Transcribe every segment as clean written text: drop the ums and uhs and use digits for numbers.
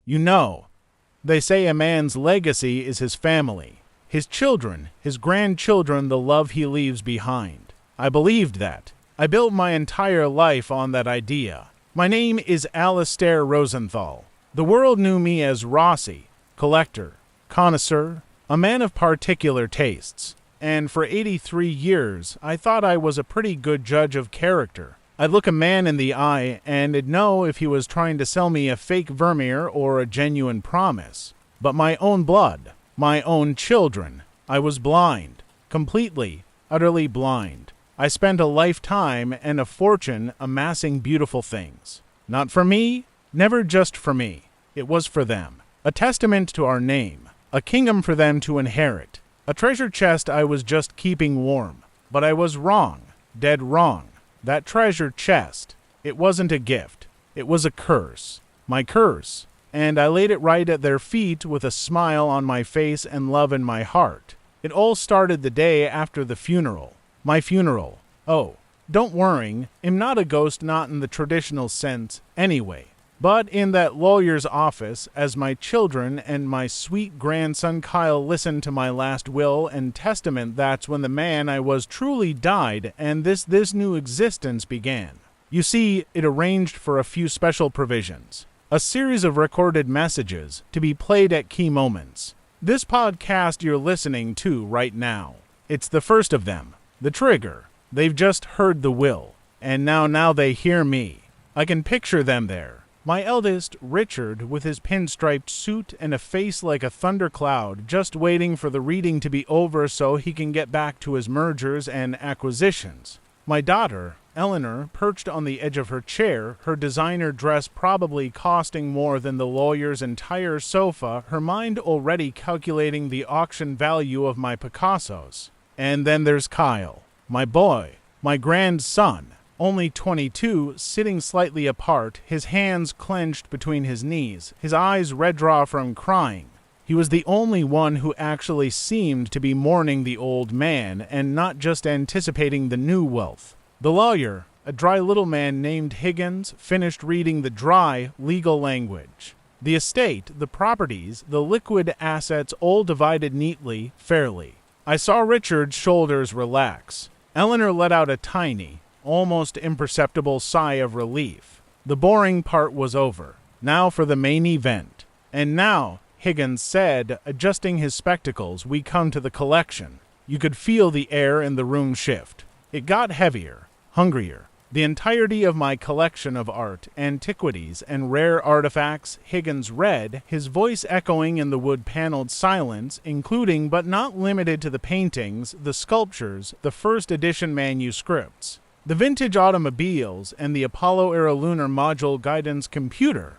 You know, they say a man's legacy is his family, his children, his grandchildren, the love he leaves behind. I believed that. I built my entire life on that idea. My name is Alistair Rosenthal. The world knew me as Rossy, collector, connoisseur, a man of particular tastes. And for 83 years, I thought I was a pretty good judge of character. I'd look a man in the eye and I'd know if he was trying to sell me a fake Vermeer or a genuine promise. But my own blood, my own children, I was blind. Completely, utterly blind. I spent a lifetime and a fortune amassing beautiful things. Not for me, never just for me. It was for them. A testament to our name. A kingdom for them to inherit. A treasure chest I was just keeping warm. But I was wrong. Dead wrong. That treasure chest, it wasn't a gift. It was a curse. My curse. And I laid it right at their feet with a smile on my face and love in my heart. It all started the day after the funeral. My funeral. Oh, don't worry, I'm not a ghost, not in the traditional sense, anyway. But in that lawyer's office, as my children and my sweet grandson Kyle listened to my last will and testament, that's when the man I was truly died and this new existence began. You see, it arranged for a few special provisions. A series of recorded messages to be played at key moments. This podcast you're listening to right now. It's the first of them. The trigger. They've just heard the will. And now they hear me. I can picture them there. My eldest, Richard, with his pinstriped suit and a face like a thundercloud, just waiting for the reading to be over so he can get back to his mergers and acquisitions. My daughter, Eleanor, perched on the edge of her chair, her designer dress probably costing more than the lawyer's entire sofa, her mind already calculating the auction value of my Picassos. And then there's Kyle, my boy, my grandson, only 22, sitting slightly apart, his hands clenched between his knees, his eyes red raw from crying. He was the only one who actually seemed to be mourning the old man and not just anticipating the new wealth. The lawyer, a dry little man named Higgins, finished reading the dry, legal language. The estate, the properties, the liquid assets all divided neatly, fairly. I saw Richard's shoulders relax. Eleanor let out a tiny, almost imperceptible sigh of relief. The boring part was over. Now for the main event. And now, Higgins said, adjusting his spectacles, we come to the collection. You could feel the air in the room shift. It got heavier, hungrier. The entirety of my collection of art, antiquities, and rare artifacts, Higgins read, his voice echoing in the wood-paneled silence, including but not limited to the paintings, the sculptures, the first edition manuscripts, the vintage automobiles, and the Apollo-era lunar module guidance computer.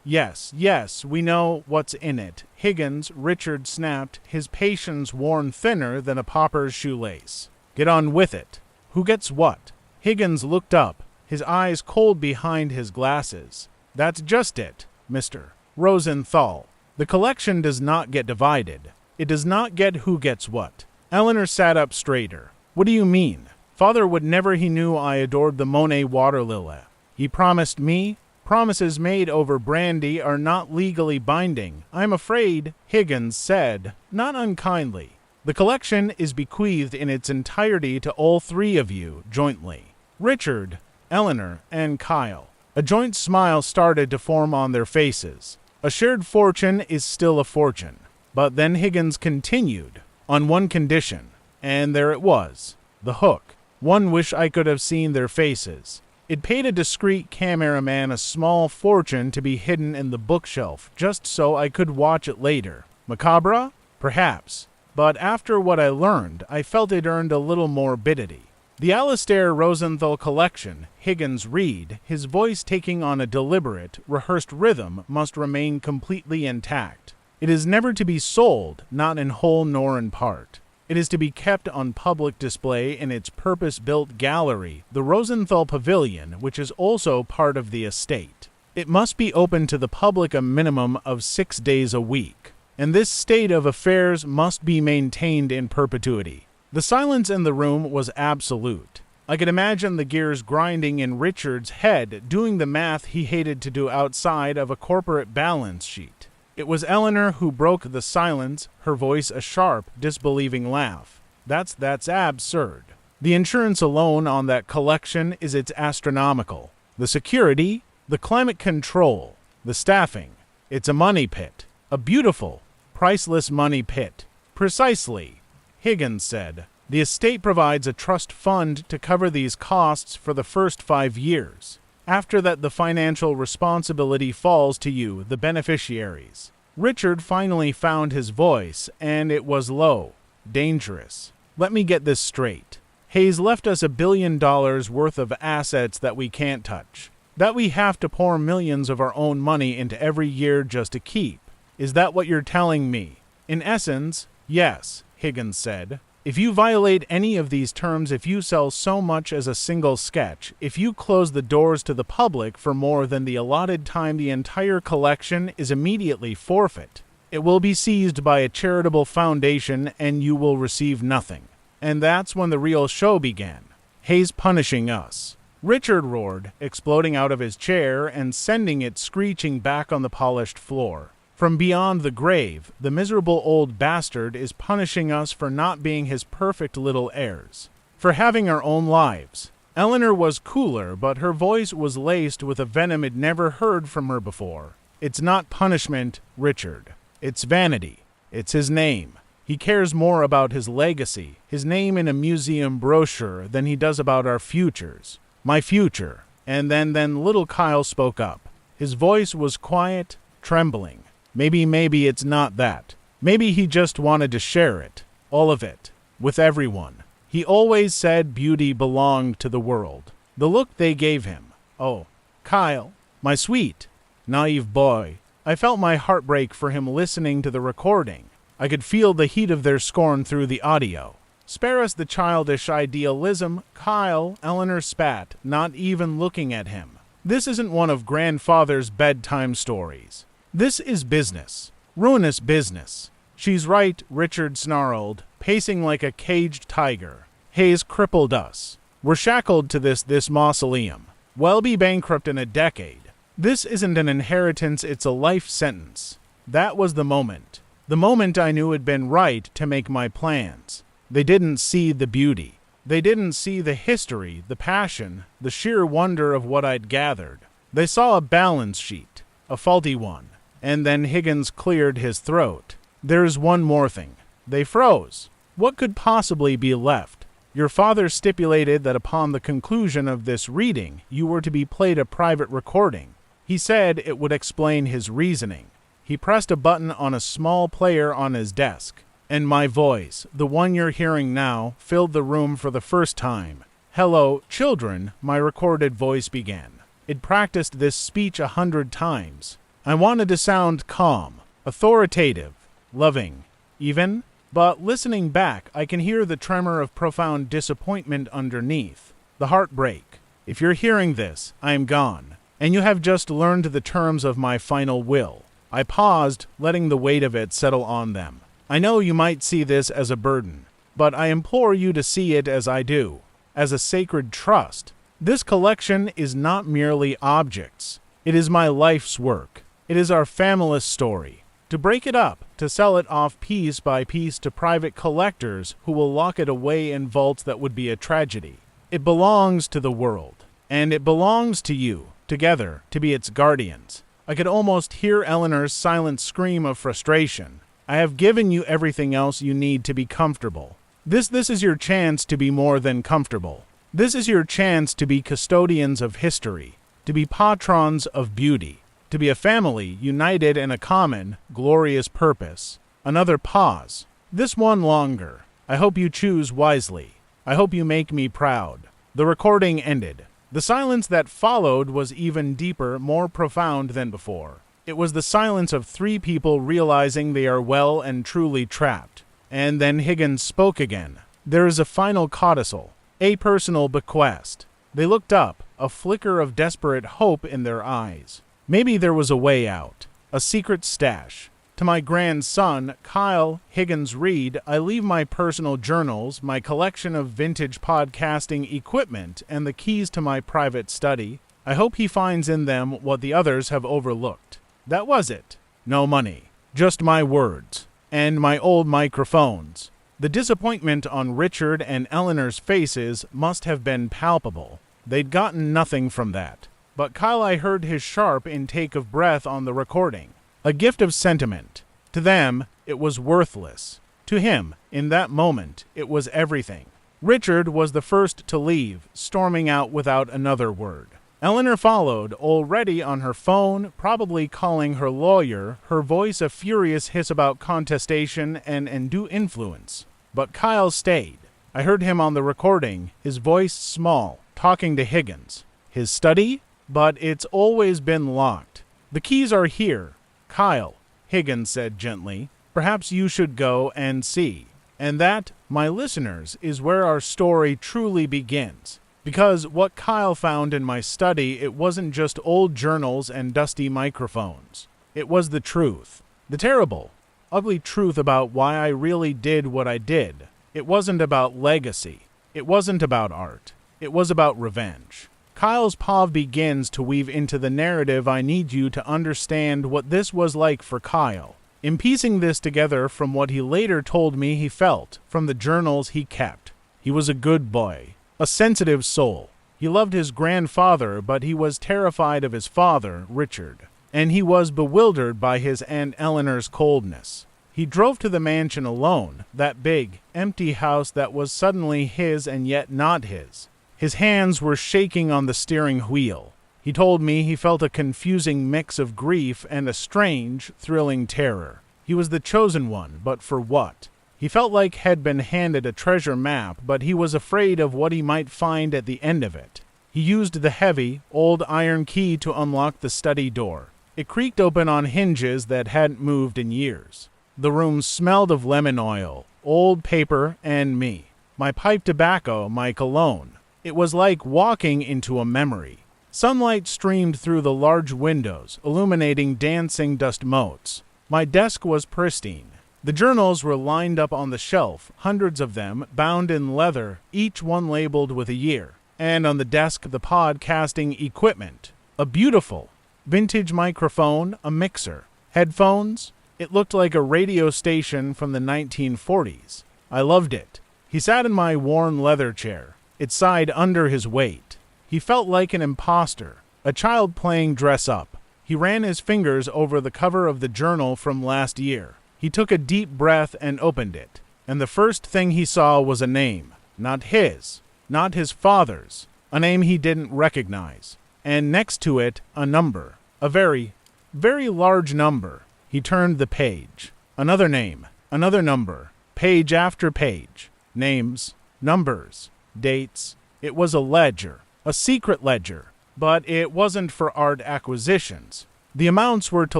Yes, we know what's in it. Higgins, Richard snapped, his patience worn thinner than a pauper's shoelace. Get on with it. Who gets what? Higgins looked up, his eyes cold behind his glasses. That's just it, Mr. Rosenthal. The collection does not get divided. It does not get who gets what. Eleanor sat up straighter. What do you mean? Father would never. He knew I adored the Monet water lily. He promised me. Promises made over brandy are not legally binding. I'm afraid, Higgins said, not unkindly. The collection is bequeathed in its entirety to all three of you, jointly. Richard, Eleanor, and Kyle. A joint smile started to form on their faces. A shared fortune is still a fortune. But then Higgins continued, on one condition. And there it was. The hook. One wish I could have seen their faces. It paid a discreet cameraman a small fortune to be hidden in the bookshelf, just so I could watch it later. Macabre? Perhaps. But after what I learned, I felt it earned a little morbidity. The Alistair Rosenthal collection, Higgins read, his voice taking on a deliberate, rehearsed rhythm, must remain completely intact. It is never to be sold, not in whole nor in part. It is to be kept on public display in its purpose-built gallery, the Rosenthal Pavilion, which is also part of the estate. It must be open to the public a minimum of 6 days a week. And this state of affairs must be maintained in perpetuity. The silence in the room was absolute. I could imagine the gears grinding in Richard's head, doing the math he hated to do outside of a corporate balance sheet. It was Eleanor who broke the silence, her voice a sharp, disbelieving laugh. That's absurd. The insurance alone on that collection it's astronomical. The security, the climate control, the staffing. It's a money pit. A beautiful, priceless money pit. Precisely, Higgins said. The estate provides a trust fund to cover these costs for the first 5 years. After that, the financial responsibility falls to you, the beneficiaries. Richard finally found his voice, and it was low, dangerous. Let me get this straight. Hayes left us $1 billion worth of assets that we can't touch, that we have to pour millions of our own money into every year just to keep. Is that what you're telling me? In essence, yes, Higgins said. If you violate any of these terms, if you sell so much as a single sketch, if you close the doors to the public for more than the allotted time, the entire collection is immediately forfeit. It will be seized by a charitable foundation and you will receive nothing. And that's when the real show began. Hayes punishing us. Richard roared, exploding out of his chair and sending it screeching back on the polished floor. From beyond the grave, the miserable old bastard is punishing us for not being his perfect little heirs, for having our own lives. Eleanor was cooler, but her voice was laced with a venom I'd never heard from her before. It's not punishment, Richard. It's vanity. It's his name. He cares more about his legacy, his name in a museum brochure, than he does about our futures. My future. And then little Kyle spoke up. His voice was quiet, trembling. Maybe it's not that. Maybe he just wanted to share it, all of it, with everyone. He always said beauty belonged to the world. The look they gave him. Oh, Kyle, my sweet, naive boy. I felt my heart break for him listening to the recording. I could feel the heat of their scorn through the audio. Spare us the childish idealism, Kyle, Eleanor spat, not even looking at him. This isn't one of grandfather's bedtime stories. This is business. Ruinous business. She's right, Richard snarled, pacing like a caged tiger. Hayes crippled us. We're shackled to this mausoleum. We'll be bankrupt in a decade. This isn't an inheritance, it's a life sentence. That was the moment. The moment I knew it'd been right to make my plans. They didn't see the beauty. They didn't see the history, the passion, the sheer wonder of what I'd gathered. They saw a balance sheet, a faulty one. And then Higgins cleared his throat. There's one more thing. They froze. What could possibly be left? Your father stipulated that upon the conclusion of this reading, you were to be played a private recording. He said it would explain his reasoning. He pressed a button on a small player on his desk, and my voice, the one you're hearing now, filled the room for the first time. Hello, children, my recorded voice began. It practiced this speech 100 times. I wanted to sound calm, authoritative, loving, even, but listening back, I can hear the tremor of profound disappointment underneath, the heartbreak. If you're hearing this, I am gone, and you have just learned the terms of my final will. I paused, letting the weight of it settle on them. I know you might see this as a burden, but I implore you to see it as I do, as a sacred trust. This collection is not merely objects. It is my life's work. It is our family's story. To break it up, to sell it off piece by piece to private collectors who will lock it away in vaults that would be a tragedy. It belongs to the world, and it belongs to you, together, to be its guardians. I could almost hear Eleanor's silent scream of frustration. I have given you everything else you need to be comfortable. This is your chance to be more than comfortable. This is your chance to be custodians of history, to be patrons of beauty. To be a family united in a common, glorious purpose. Another pause. This one longer. I hope you choose wisely. I hope you make me proud. The recording ended. The silence that followed was even deeper, more profound than before. It was the silence of 3 people realizing they are well and truly trapped. And then Higgins spoke again. There is a final codicil, a personal bequest. They looked up, a flicker of desperate hope in their eyes. Maybe there was a way out, a secret stash, To my grandson, Kyle Higgins Reed, I leave my personal journals, my collection of vintage podcasting equipment, and the keys to my private study. I hope he finds in them what the others have overlooked. That was it. No money. Just my words. And my old microphones. The disappointment on Richard and Eleanor's faces must have been palpable. They'd gotten nothing from that. But Kyle, I heard his sharp intake of breath on the recording. A gift of sentiment. To them, it was worthless. To him, in that moment, it was everything. Richard was the first to leave, storming out without another word. Eleanor followed, already on her phone, probably calling her lawyer, her voice a furious hiss about contestation and undue influence. But Kyle stayed. I heard him on the recording, his voice small, talking to Higgins. His study? But it's always been locked. The keys are here. Kyle, Higgins said gently, perhaps you should go and see. And that, my listeners, is where our story truly begins. Because what Kyle found in my study, it wasn't just old journals and dusty microphones. It was the truth. The terrible, ugly truth about why I really did what I did. It wasn't about legacy. It wasn't about art. It was about revenge. Kyle's POV begins to weave into the narrative. I need you to understand what this was like for Kyle. In piecing this together from what he later told me he felt, from the journals he kept. He was a good boy, a sensitive soul. He loved his grandfather, but he was terrified of his father, Richard. And he was bewildered by his Aunt Eleanor's coldness. He drove to the mansion alone, that big, empty house that was suddenly his and yet not his. His hands were shaking on the steering wheel. He told me he felt a confusing mix of grief and a strange, thrilling terror. He was the chosen one, but for what? He felt like had been handed a treasure map, but he was afraid of what he might find at the end of it. He used the heavy, old iron key to unlock the study door. It creaked open on hinges that hadn't moved in years. The room smelled of lemon oil, old paper, and me. My pipe tobacco, my cologne. It was like walking into a memory. Sunlight streamed through the large windows, illuminating dancing dust motes. My desk was pristine. The journals were lined up on the shelf, hundreds of them, bound in leather, each one labeled with a year. And on the desk, the podcasting equipment. A beautiful, vintage microphone, a mixer. Headphones? It looked like a radio station from the 1940s. I loved it. He sat in my worn leather chair. It sighed under his weight. He felt like an imposter, a child playing dress-up. He ran his fingers over the cover of the journal from last year. He took a deep breath and opened it. And the first thing he saw was a name. Not his. Not his father's. A name he didn't recognize. And next to it, a number. A very, very large number. He turned the page. Another name. Another number. Page after page. Names. Numbers. Dates. It was a ledger, a secret ledger, but it wasn't for art acquisitions. The amounts were too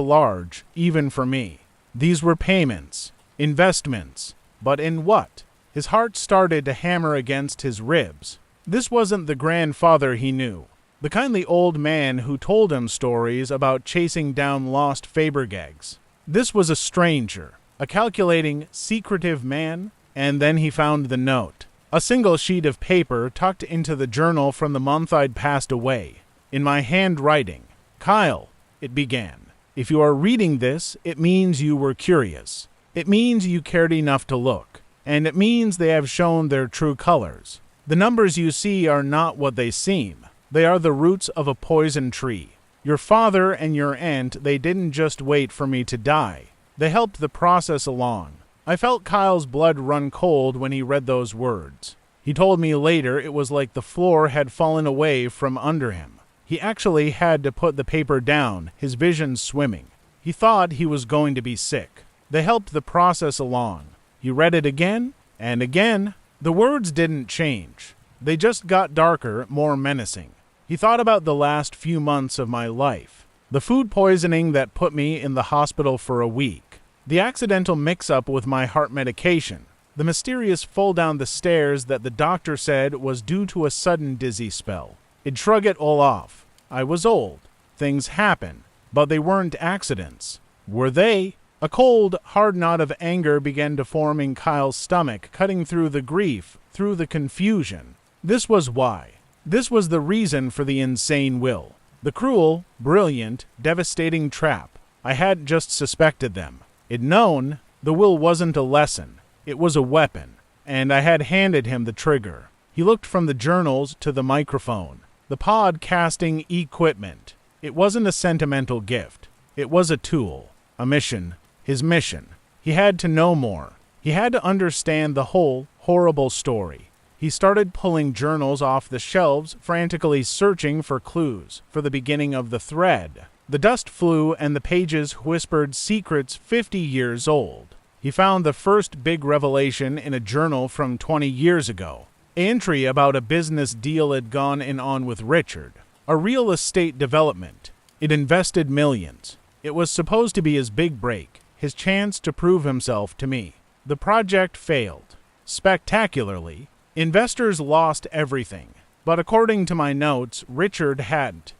large, even for me. These were payments, investments, but in what? His heart started to hammer against his ribs. This wasn't the grandfather he knew, the kindly old man who told him stories about chasing down lost Fabergés. This was a stranger, a calculating, secretive man, and then he found the note. A single sheet of paper tucked into the journal from the month I'd passed away. In my handwriting. Kyle, it began. If you are reading this, it means you were curious. It means you cared enough to look. And it means they have shown their true colors. The numbers you see are not what they seem. They are the roots of a poison tree. Your father and your aunt, they didn't just wait for me to die. They helped the process along. I felt Kyle's blood run cold when he read those words. He told me later it was like the floor had fallen away from under him. He actually had to put the paper down, his vision swimming. He thought he was going to be sick. They helped the process along. He read it again and again. The words didn't change. They just got darker, more menacing. He thought about the last few months of my life. The food poisoning that put me in the hospital for a week. The accidental mix-up with my heart medication. The mysterious fall down the stairs that the doctor said was due to a sudden dizzy spell. It'd shrug it all off. I was old. Things happen. But they weren't accidents. Were they? A cold, hard knot of anger began to form in Kyle's stomach, cutting through the grief, through the confusion. This was why. This was the reason for the insane will. The cruel, brilliant, devastating trap. I hadn't just suspected them. I'd known the will wasn't a lesson. It was a weapon, and I had handed him the trigger. He looked from the journals to the microphone, the podcasting equipment. It wasn't a sentimental gift. It was a tool, a mission. His mission. He had to know more. He had to understand the whole horrible story. He started pulling journals off the shelves, frantically searching for clues, for the beginning of the thread. The dust flew and the pages whispered secrets 50 years old. He found the first big revelation in a journal from 20 years ago. An entry about a business deal had gone on with Richard. A real estate development. It invested millions. It was supposed to be his big break. His chance to prove himself to me. The project failed. Spectacularly. Investors lost everything. But according to my notes, Richard had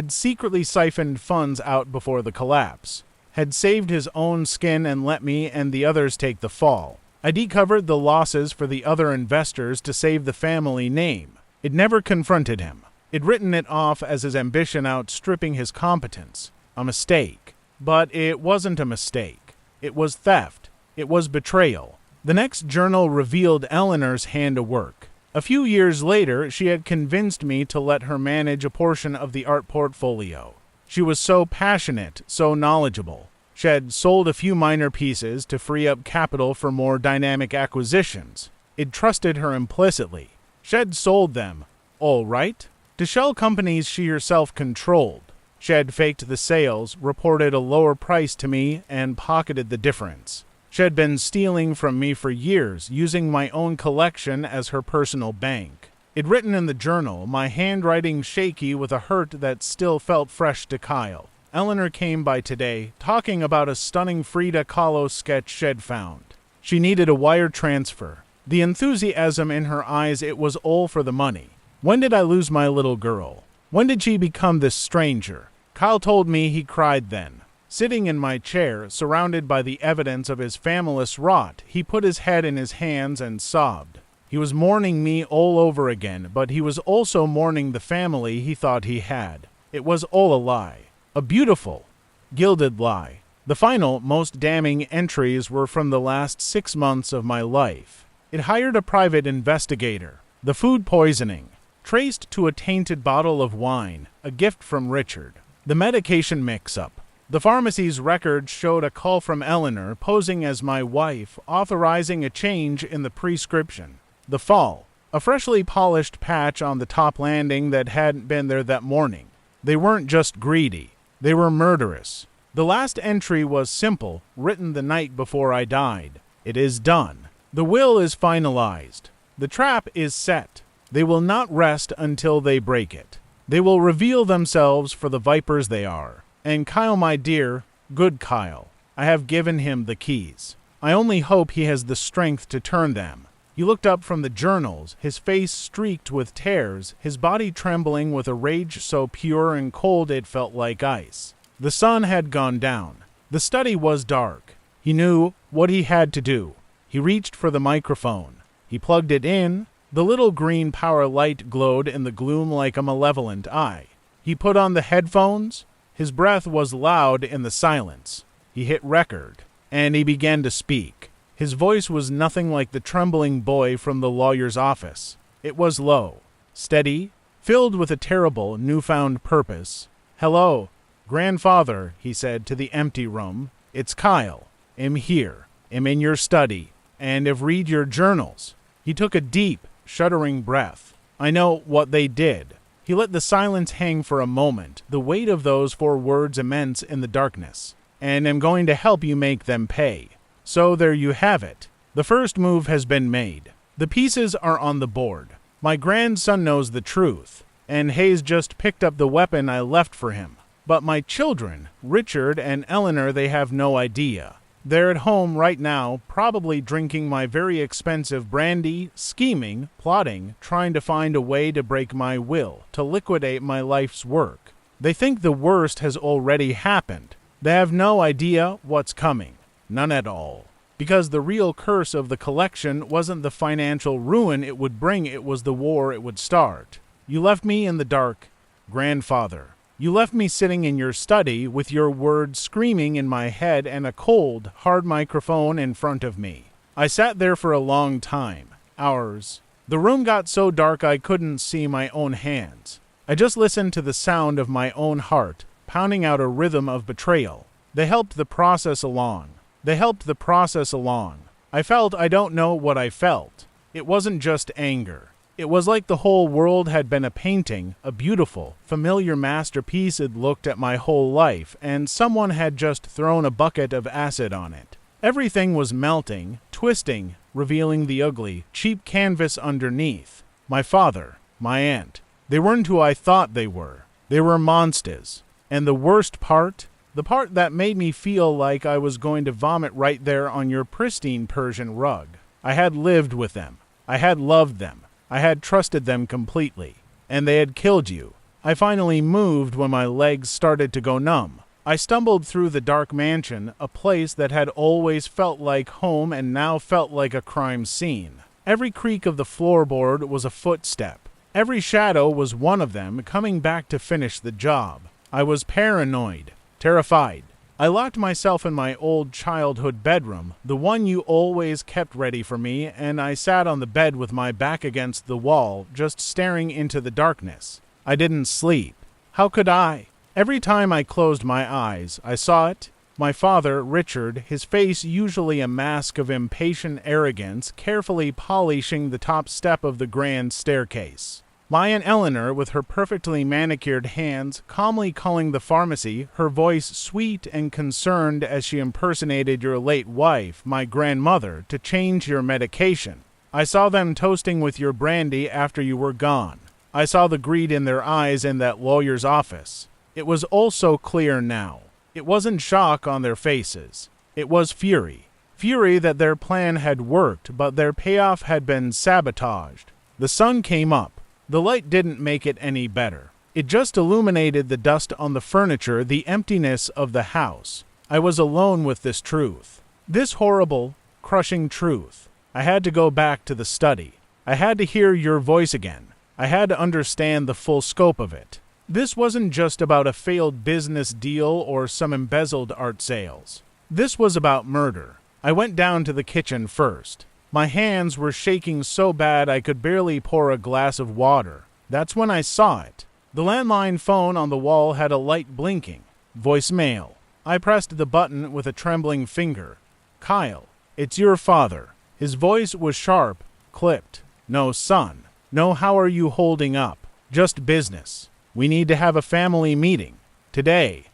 secretly siphoned funds out before the collapse. Had saved his own skin and let me and the others take the fall. I decovered the losses for the other investors to save the family name. It never confronted him. It'd written it off as his ambition outstripping his competence. A mistake. But it wasn't a mistake. It was theft. It was betrayal. The next journal revealed Eleanor's handiwork. A few years later, she had convinced me to let her manage a portion of the art portfolio. She was so passionate, so knowledgeable. She had sold a few minor pieces to free up capital for more dynamic acquisitions. It trusted her implicitly. She had sold them, all right, to shell companies she herself controlled. She had faked the sales, reported a lower price to me, and pocketed the difference. She had been stealing from me for years, using my own collection as her personal bank. It'd written in the journal, my handwriting shaky with a hurt that still felt fresh to Kyle. Eleanor came by today, talking about a stunning Frida Kahlo sketch she'd found. She needed a wire transfer. The enthusiasm in her eyes, it was all for the money. When did I lose my little girl? When did she become this stranger? Kyle told me he cried then. Sitting in my chair, surrounded by the evidence of his familess rot, he put his head in his hands and sobbed. He was mourning me all over again, but he was also mourning the family he thought he had. It was all a lie. A beautiful, gilded lie. The final, most damning entries were from the last 6 months of my life. It hired a private investigator. The food poisoning, traced to a tainted bottle of wine, a gift from Richard. The medication mix-up. The pharmacy's record showed a call from Eleanor, posing as my wife, authorizing a change in the prescription. The fall. A freshly polished patch on the top landing that hadn't been there that morning. They weren't just greedy. They were murderous. The last entry was simple, written the night before I died. It is done. The will is finalized. The trap is set. They will not rest until they break it. They will reveal themselves for the vipers they are. And Kyle, my dear, good Kyle, I have given him the keys. I only hope he has the strength to turn them. He looked up from the journals, his face streaked with tears, his body trembling with a rage so pure and cold it felt like ice. The sun had gone down. The study was dark. He knew what he had to do. He reached for the microphone. He plugged it in. The little green power light glowed in the gloom like a malevolent eye. He put on the headphones. His breath was loud in the silence. He hit record, and he began to speak. His voice was nothing like the trembling boy from the lawyer's office. It was low, steady, filled with a terrible, newfound purpose. "Hello, grandfather," he said to the empty room. "It's Kyle. I'm here. I'm in your study, and I've read your journals." He took a deep, shuddering breath. "I know what they did." He let the silence hang for a moment, the weight of those 4 words immense in the darkness. "And I'm going to help you make them pay." So there you have it. The first move has been made. The pieces are on the board. My grandson knows the truth, and Hayes just picked up the weapon I left for him. But my children, Richard and Eleanor, they have no idea. They're at home right now, probably drinking my very expensive brandy, scheming, plotting, trying to find a way to break my will, to liquidate my life's work. They think the worst has already happened. They have no idea what's coming. None at all. Because the real curse of the collection wasn't the financial ruin it would bring, it was the war it would start. You left me in the dark, grandfather. You left me sitting in your study with your words screaming in my head and a cold, hard microphone in front of me. I sat there for a long time, hours. The room got so dark I couldn't see my own hands. I just listened to the sound of my own heart, pounding out a rhythm of betrayal. They helped the process along. I felt I don't know what I felt. It wasn't just anger. It was like the whole world had been a painting, a beautiful, familiar masterpiece I'd looked at my whole life, and someone had just thrown a bucket of acid on it. Everything was melting, twisting, revealing the ugly, cheap canvas underneath. My father, my aunt, they weren't who I thought they were. They were monsters. And the worst part? The part that made me feel like I was going to vomit right there on your pristine Persian rug. I had lived with them. I had loved them. I had trusted them completely. And they had killed you. I finally moved when my legs started to go numb. I stumbled through the dark mansion, a place that had always felt like home and now felt like a crime scene. Every creak of the floorboard was a footstep. Every shadow was one of them coming back to finish the job. I was paranoid. Terrified. I locked myself in my old childhood bedroom, the one you always kept ready for me, and I sat on the bed with my back against the wall, just staring into the darkness. I didn't sleep. How could I? Every time I closed my eyes, I saw it. My father, Richard, his face usually a mask of impatient arrogance, carefully polishing the top step of the grand staircase. My Aunt Eleanor, with her perfectly manicured hands, calmly calling the pharmacy, her voice sweet and concerned as she impersonated your late wife, my grandmother, to change your medication. I saw them toasting with your brandy after you were gone. I saw the greed in their eyes in that lawyer's office. It was all so clear now. It wasn't shock on their faces. It was fury. Fury that their plan had worked, but their payoff had been sabotaged. The sun came up. The light didn't make it any better. It just illuminated the dust on the furniture, the emptiness of the house. I was alone with this truth. This horrible, crushing truth. I had to go back to the study. I had to hear your voice again. I had to understand the full scope of it. This wasn't just about a failed business deal or some embezzled art sales. This was about murder. I went down to the kitchen first. My hands were shaking so bad I could barely pour a glass of water. That's when I saw it. The landline phone on the wall had a light blinking. Voicemail. I pressed the button with a trembling finger. Kyle, it's your father. His voice was sharp, clipped. No, son. No, how are you holding up? Just business. We need to have a family meeting. Today.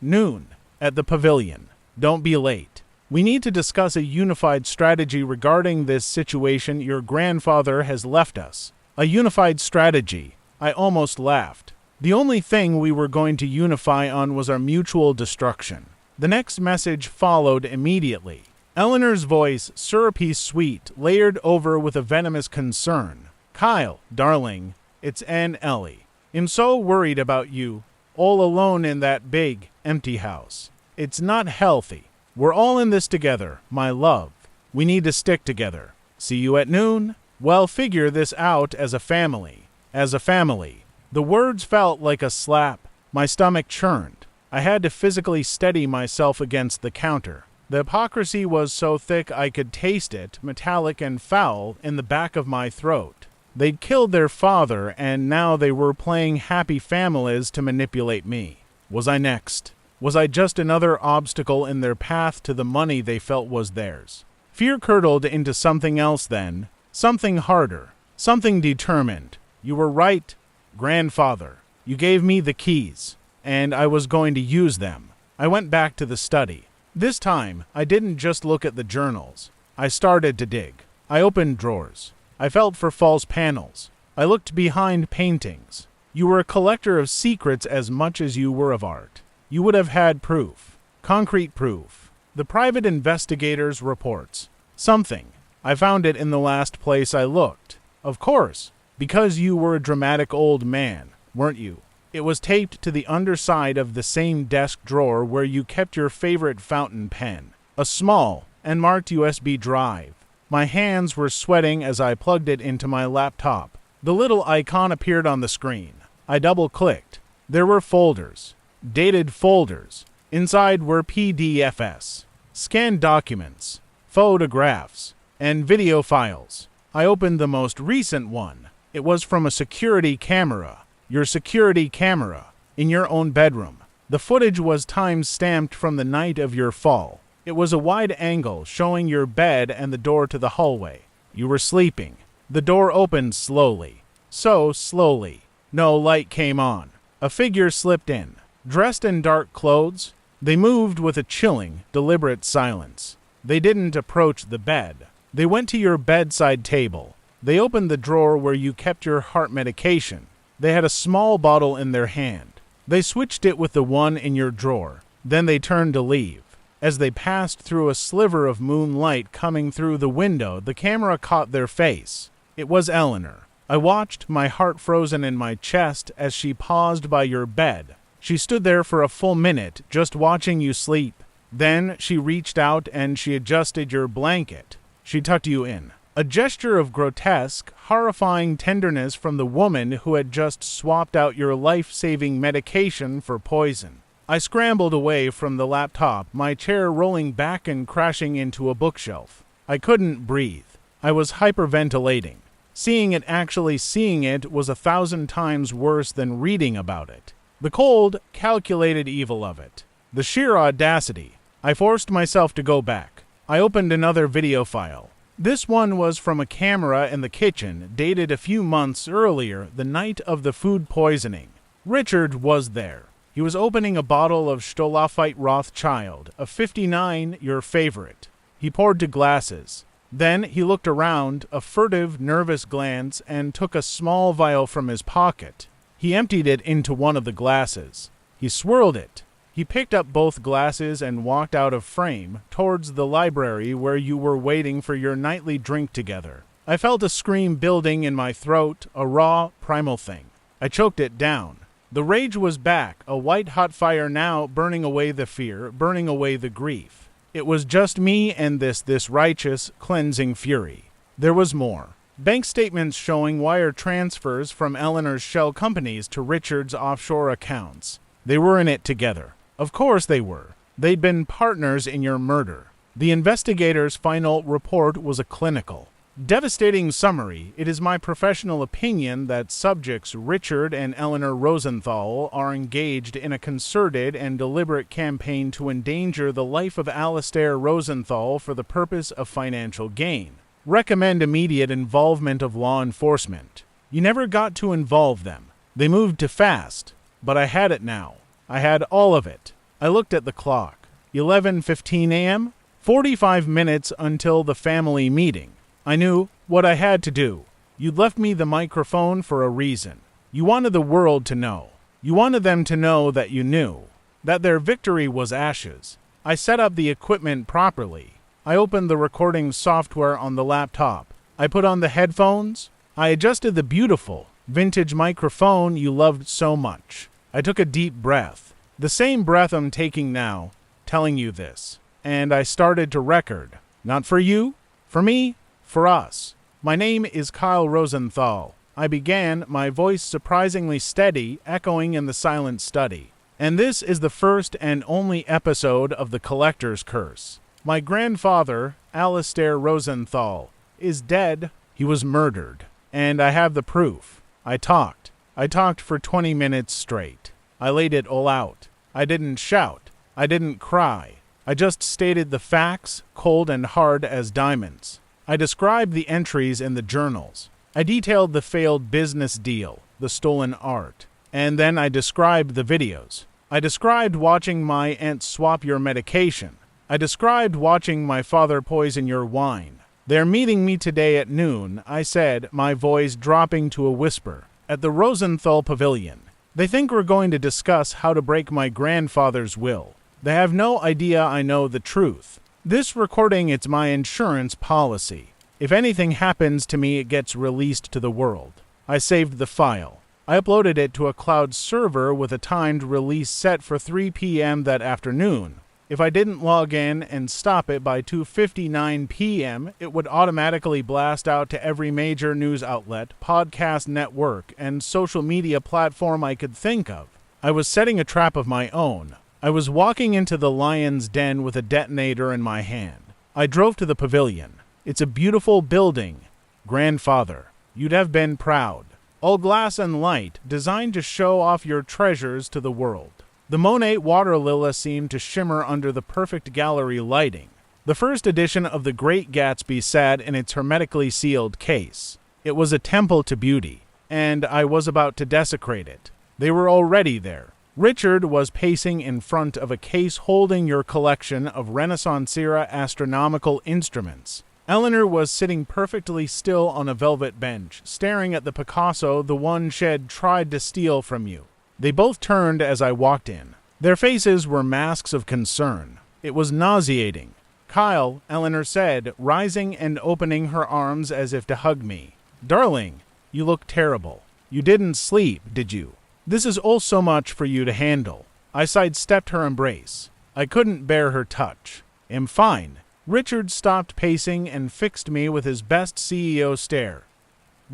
Noon. At the pavilion. Don't be late. We need to discuss a unified strategy regarding this situation your grandfather has left us. A unified strategy. I almost laughed. The only thing we were going to unify on was our mutual destruction. The next message followed immediately. Eleanor's voice, syrupy sweet, layered over with a venomous concern. Kyle, darling, it's Aunt Ellie. I'm so worried about you, all alone in that big, empty house. It's not healthy. We're all in this together, my love. We need to stick together. See you at noon? Well, figure this out as a family. As a family. The words felt like a slap. My stomach churned. I had to physically steady myself against the counter. The hypocrisy was so thick I could taste it, metallic and foul, in the back of my throat. They'd killed their father, and now they were playing happy families to manipulate me. Was I next? Was I just another obstacle in their path to the money they felt was theirs? Fear curdled into something else then, something harder, something determined. You were right, grandfather. You gave me the keys, and I was going to use them. I went back to the study. This time, I didn't just look at the journals. I started to dig. I opened drawers. I felt for false panels. I looked behind paintings. You were a collector of secrets as much as you were of art. You would have had proof. Concrete proof. The private investigator's reports. Something. I found it in the last place I looked. Of course, because you were a dramatic old man, weren't you? It was taped to the underside of the same desk drawer where you kept your favorite fountain pen. A small and marked USB drive. My hands were sweating as I plugged it into my laptop. The little icon appeared on the screen. I double-clicked. There were folders. Dated folders. Inside were PDFs, scanned documents, photographs, and video files. I opened the most recent one. It was from a security camera. Your security camera. In your own bedroom. The footage was time-stamped from the night of your fall. It was a wide angle showing your bed and the door to the hallway. You were sleeping. The door opened slowly. So slowly. No light came on. A figure slipped in. Dressed in dark clothes, they moved with a chilling, deliberate silence. They didn't approach the bed. They went to your bedside table. They opened the drawer where you kept your heart medication. They had a small bottle in their hand. They switched it with the one in your drawer. Then they turned to leave. As they passed through a sliver of moonlight coming through the window, the camera caught their face. It was Eleanor. I watched, my heart frozen in my chest, as she paused by your bed. She stood there for a full minute, just watching you sleep. Then she reached out and she adjusted your blanket. She tucked you in. A gesture of grotesque, horrifying tenderness from the woman who had just swapped out your life-saving medication for poison. I scrambled away from the laptop, my chair rolling back and crashing into a bookshelf. I couldn't breathe. I was hyperventilating. Seeing it was 1,000 times worse than reading about it. The cold, calculated evil of it. The sheer audacity. I forced myself to go back. I opened another video file. This one was from a camera in the kitchen, dated a few months earlier, the night of the food poisoning. Richard was there. He was opening a bottle of Stolafite Rothschild, a 59, your favorite. He poured two glasses. Then he looked around, a furtive, nervous glance, and took a small vial from his pocket. He emptied it into one of the glasses. He swirled it. He picked up both glasses and walked out of frame, towards the library where you were waiting for your nightly drink together. I felt a scream building in my throat, a raw, primal thing. I choked it down. The rage was back, a white-hot fire now, burning away the fear, burning away the grief. It was just me and this righteous, cleansing fury. There was more. Bank statements showing wire transfers from Eleanor's shell companies to Richard's offshore accounts. They were in it together. Of course they were. They'd been partners in your murder. The investigator's final report was a clinical, devastating summary. It is my professional opinion that subjects Richard and Eleanor Rosenthal are engaged in a concerted and deliberate campaign to endanger the life of Alistair Rosenthal for the purpose of financial gain. Recommend immediate involvement of law enforcement. You never got to involve them. They moved too fast. But I had it now. I had all of it. I looked at the clock. 11:15 a.m.? 45 minutes until the family meeting. I knew what I had to do. You'd left me the microphone for a reason. You wanted the world to know. You wanted them to know that you knew. That their victory was ashes. I set up the equipment properly. I opened the recording software on the laptop. I put on the headphones. I adjusted the beautiful, vintage microphone you loved so much. I took a deep breath. The same breath I'm taking now, telling you this. And I started to record. Not for you, for me, for us. My name is Kyle Rosenthal. I began, my voice surprisingly steady, echoing in the silent study. And this is the first and only episode of The Collector's Curse. My grandfather, Alistair Rosenthal, is dead. He was murdered. And I have the proof. I talked. I talked for 20 minutes straight. I laid it all out. I didn't shout. I didn't cry. I just stated the facts, cold and hard as diamonds. I described the entries in the journals. I detailed the failed business deal, the stolen art. And then I described the videos. I described watching my aunt swap your medication. I described watching my father poison your wine. They're meeting me today at noon, I said, my voice dropping to a whisper, at the Rosenthal Pavilion. They think we're going to discuss how to break my grandfather's will. They have no idea I know the truth. This recording, it's my insurance policy. If anything happens to me, it gets released to the world. I saved the file. I uploaded it to a cloud server with a timed release set for 3 p.m. that afternoon. If I didn't log in and stop it by 2:59 p.m., it would automatically blast out to every major news outlet, podcast network, and social media platform I could think of. I was setting a trap of my own. I was walking into the lion's den with a detonator in my hand. I drove to the pavilion. It's a beautiful building. Grandfather, you'd have been proud. All glass and light, designed to show off your treasures to the world. The Monet water lily seemed to shimmer under the perfect gallery lighting. The first edition of The Great Gatsby sat in its hermetically sealed case. It was a temple to beauty, and I was about to desecrate it. They were already there. Richard was pacing in front of a case holding your collection of Renaissance-era astronomical instruments. Eleanor was sitting perfectly still on a velvet bench, staring at the Picasso the one Shed tried to steal from you. They both turned as I walked in. Their faces were masks of concern. It was nauseating. Kyle, Eleanor said, rising and opening her arms as if to hug me. Darling, you look terrible. You didn't sleep, did you? This is all so much for you to handle. I sidestepped her embrace. I couldn't bear her touch. Am fine. Richard stopped pacing and fixed me with his best CEO stare.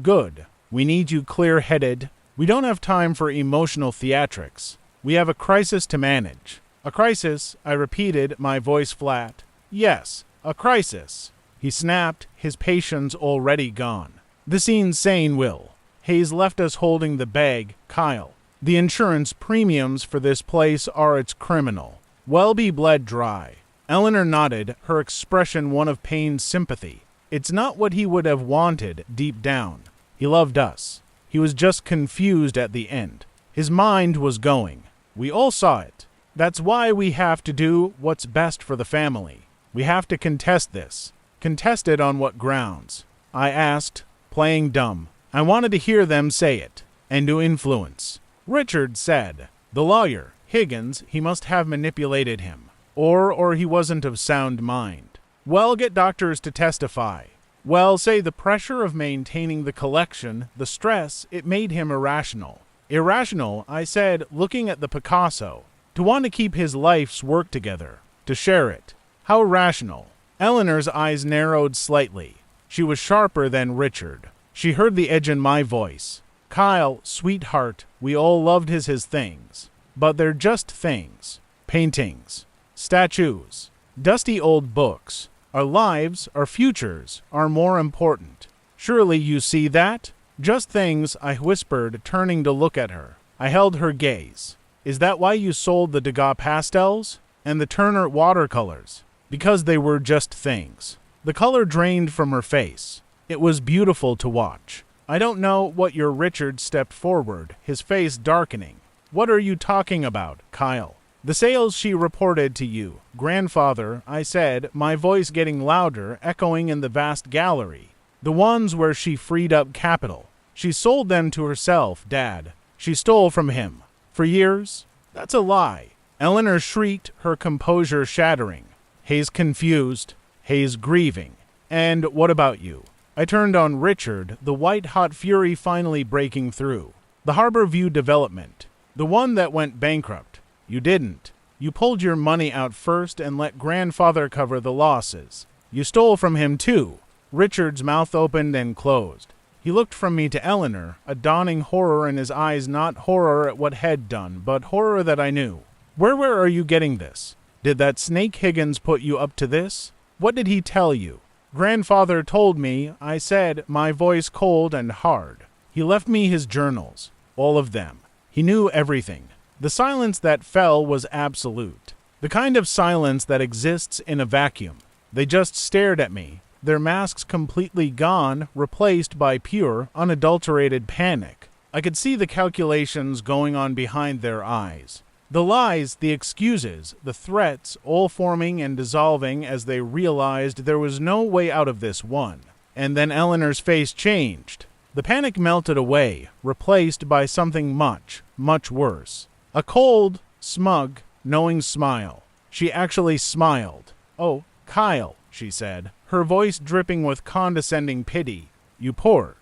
Good. We need you clear-headed. We don't have time for emotional theatrics. We have a crisis to manage. A crisis, I repeated, my voice flat. Yes, a crisis. He snapped, his patience already gone. This insane Will. Hayes left us holding the bag, Kyle. The insurance premiums for this place are its criminal. Welby bled dry. Eleanor nodded, her expression one of pained sympathy. It's not what he would have wanted deep down. He loved us. He was just confused at the end. His mind was going. We all saw it. That's why we have to do what's best for the family. We have to contest this. Contest it on what grounds? I asked, playing dumb. I wanted to hear them say it, and to influence. Richard said, the lawyer, Higgins, he must have manipulated him. Or he wasn't of sound mind. Well, get doctors to testify. Well, say the pressure of maintaining the collection, the stress, it made him irrational. Irrational, I said, looking at the Picasso. To want to keep his life's work together. To share it. How irrational. Eleanor's eyes narrowed slightly. She was sharper than Richard. She heard the edge in my voice. Kyle, sweetheart, we all loved his things. But they're just things. Paintings. Statues. Dusty old books. Our lives, our futures, are more important. Surely you see that? Just things, I whispered, turning to look at her. I held her gaze. Is that why you sold the Degas pastels? And the Turner watercolors? Because they were just things. The color drained from her face. It was beautiful to watch. I don't know what your Richard stepped forward, his face darkening. What are you talking about, Kyle? The sales she reported to you. Grandfather, I said, my voice getting louder, echoing in the vast gallery. The ones where she freed up capital. She sold them to herself, Dad. She stole from him. For years? That's a lie. Eleanor shrieked, her composure shattering. Hayes confused. Hayes grieving. And what about you? I turned on Richard, the white-hot fury finally breaking through. The Harbor View development. The one that went bankrupt. You didn't. You pulled your money out first and let Grandfather cover the losses. You stole from him, too. Richard's mouth opened and closed. He looked from me to Eleanor, a dawning horror in his eyes, not horror at what had done, but horror that I knew. Where are you getting this? Did that snake Higgins put you up to this? What did he tell you? Grandfather told me, I said, my voice cold and hard. He left me his journals. All of them. He knew everything. The silence that fell was absolute. The kind of silence that exists in a vacuum. They just stared at me, their masks completely gone, replaced by pure, unadulterated panic. I could see the calculations going on behind their eyes. The lies, the excuses, the threats, all forming and dissolving as they realized there was no way out of this one. And then Eleanor's face changed. The panic melted away, replaced by something much, much worse. A cold, smug, knowing smile. She actually smiled. Oh, Kyle, she said, her voice dripping with condescending pity. You poor,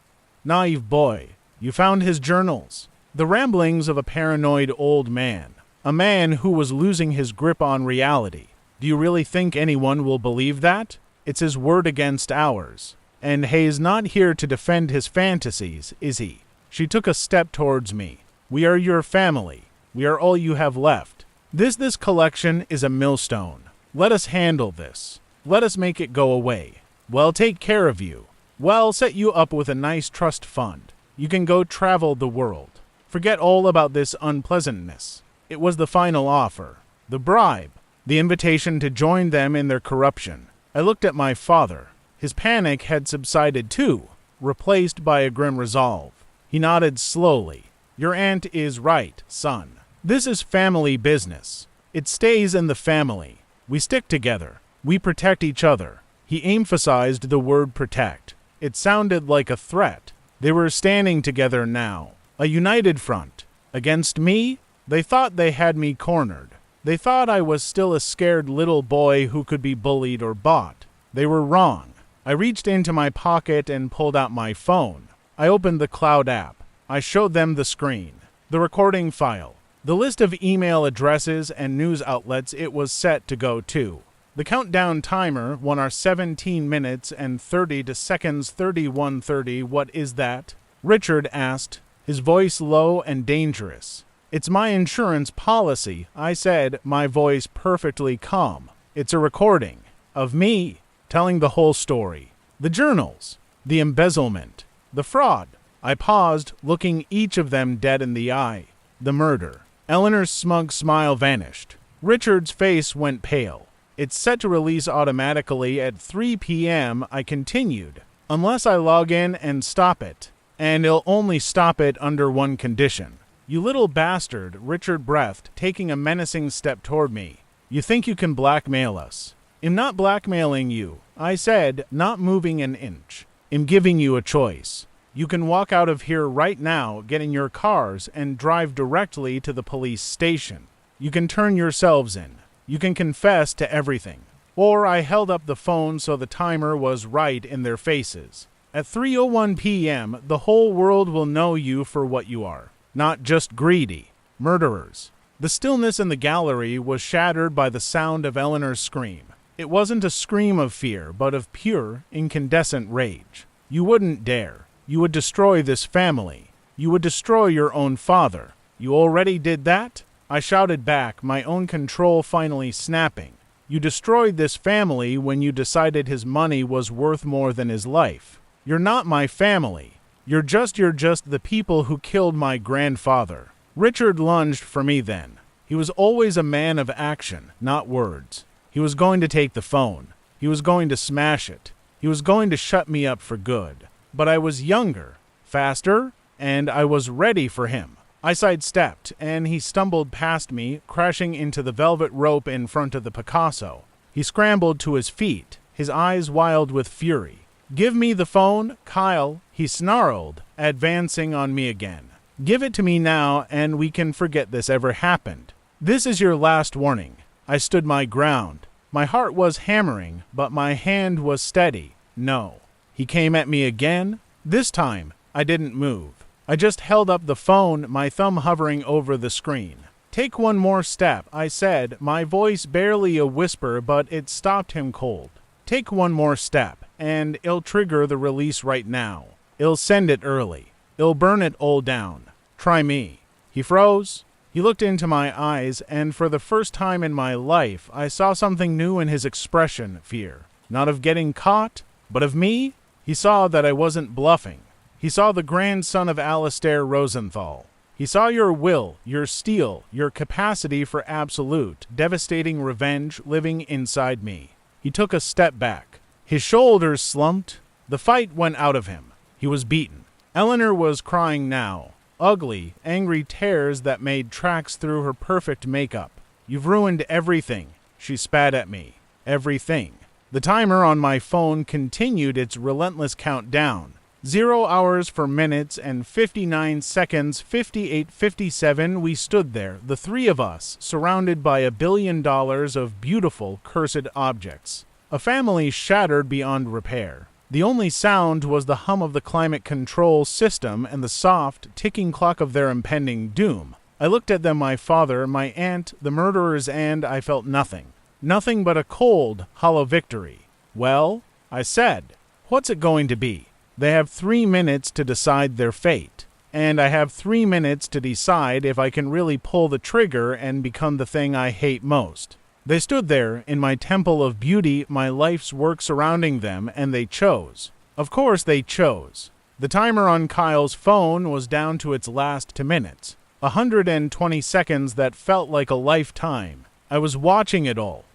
naive boy. You found his journals. The ramblings of a paranoid old man. A man who was losing his grip on reality. Do you really think anyone will believe that? It's his word against ours. And Hay's not here to defend his fantasies, is he? She took a step towards me. We are your family. We are all you have left. This collection is a millstone. Let us handle this. Let us make it go away. We'll take care of you. We'll set you up with a nice trust fund. You can go travel the world. Forget all about this unpleasantness. It was the final offer. The bribe. The invitation to join them in their corruption. I looked at my father. His panic had subsided too, replaced by a grim resolve. He nodded slowly. Your aunt is right, son. This is family business. It stays in the family. We stick together. We protect each other. He emphasized the word protect. It sounded like a threat. They were standing together now. A united front. Against me? They thought they had me cornered. They thought I was still a scared little boy who could be bullied or bought. They were wrong. I reached into my pocket and pulled out my phone. I opened the cloud app. I showed them the screen, the recording file, the list of email addresses and news outlets it was set to go to. The countdown timer won our 17 minutes and 30 seconds 31:30. What is that? Richard asked, his voice low and dangerous. It's my insurance policy, I said, my voice perfectly calm. It's a recording of me telling the whole story. The journals, the embezzlement, the fraud. I paused, looking each of them dead in the eye. The murder. Eleanor's smug smile vanished. Richard's face went pale. It's set to release automatically at 3 p.m., I continued, unless I log in and stop it. And it'll only stop it under one condition. You little bastard, Richard breathed, taking a menacing step toward me. You think you can blackmail us? I'm not blackmailing you, I said, not moving an inch. I'm giving you a choice. You can walk out of here right now, get in your cars, and drive directly to the police station. You can turn yourselves in. You can confess to everything. Or I held up the phone so the timer was right in their faces. At 3:01 p.m., the whole world will know you for what you are. Not just greedy. Murderers. The stillness in the gallery was shattered by the sound of Eleanor's scream. It wasn't a scream of fear, but of pure, incandescent rage. You wouldn't dare. You would destroy this family. You would destroy your own father. You already did that? I shouted back, my own control finally snapping. You destroyed this family when you decided his money was worth more than his life. You're not my family. You're just the people who killed my grandfather. Richard lunged for me then. He was always a man of action, not words. He was going to take the phone. He was going to smash it. He was going to shut me up for good. But I was younger, faster, and I was ready for him. I sidestepped, and he stumbled past me, crashing into the velvet rope in front of the Picasso. He scrambled to his feet, his eyes wild with fury. Give me the phone, Kyle, he snarled, advancing on me again. Give it to me now, and we can forget this ever happened. This is your last warning. I stood my ground. My heart was hammering, but my hand was steady. No. He came at me again. This time, I didn't move. I just held up the phone, my thumb hovering over the screen. Take one more step, I said, my voice barely a whisper, but it stopped him cold. Take one more step, and it'll trigger the release right now. It'll send it early. It'll burn it all down. Try me. He froze. He looked into my eyes, and for the first time in my life, I saw something new in his expression, fear. Not of getting caught, but of me. He saw that I wasn't bluffing. He saw the grandson of Alistair Rosenthal. He saw your will, your steel, your capacity for absolute, devastating revenge living inside me. He took a step back. His shoulders slumped. The fight went out of him. He was beaten. Eleanor was crying now. Ugly, angry tears that made tracks through her perfect makeup. You've ruined everything, she spat at me. Everything. The timer on my phone continued its relentless countdown. 0 hours for minutes and 59 seconds, 58:57. We stood there, the three of us, surrounded by $1 billion of beautiful, cursed objects. A family shattered beyond repair. The only sound was the hum of the climate control system and the soft, ticking clock of their impending doom. I looked at them, my father, my aunt, the murderers, and I felt nothing. Nothing but a cold, hollow victory. Well, I said, what's it going to be? They have 3 minutes to decide their fate. And I have 3 minutes to decide if I can really pull the trigger and become the thing I hate most. They stood there in my temple of beauty, my life's work surrounding them, and they chose. Of course they chose. The timer on Kyle's phone was down to its last 2 minutes. 120 seconds that felt like a lifetime. I was watching it all,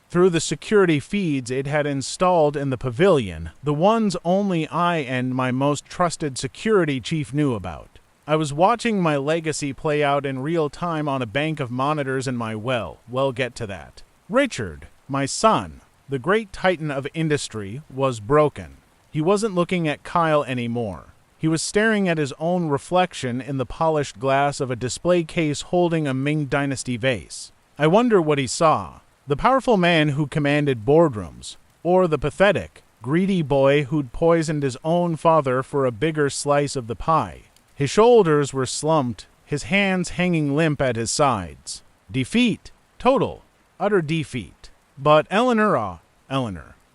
through the security feeds it had installed in the pavilion, the ones only I and my most trusted security chief knew about. I was watching my legacy play out in real time on a bank of monitors in my we'll get to that. Richard, my son, the great titan of industry, was broken. He wasn't looking at Kyle anymore. He was staring at his own reflection in the polished glass of a display case holding a Ming Dynasty vase. I wonder what he saw. The powerful man who commanded boardrooms, or the pathetic, greedy boy who'd poisoned his own father for a bigger slice of the pie. His shoulders were slumped, his hands hanging limp at his sides. Defeat. Total, utter defeat. But Eleanor,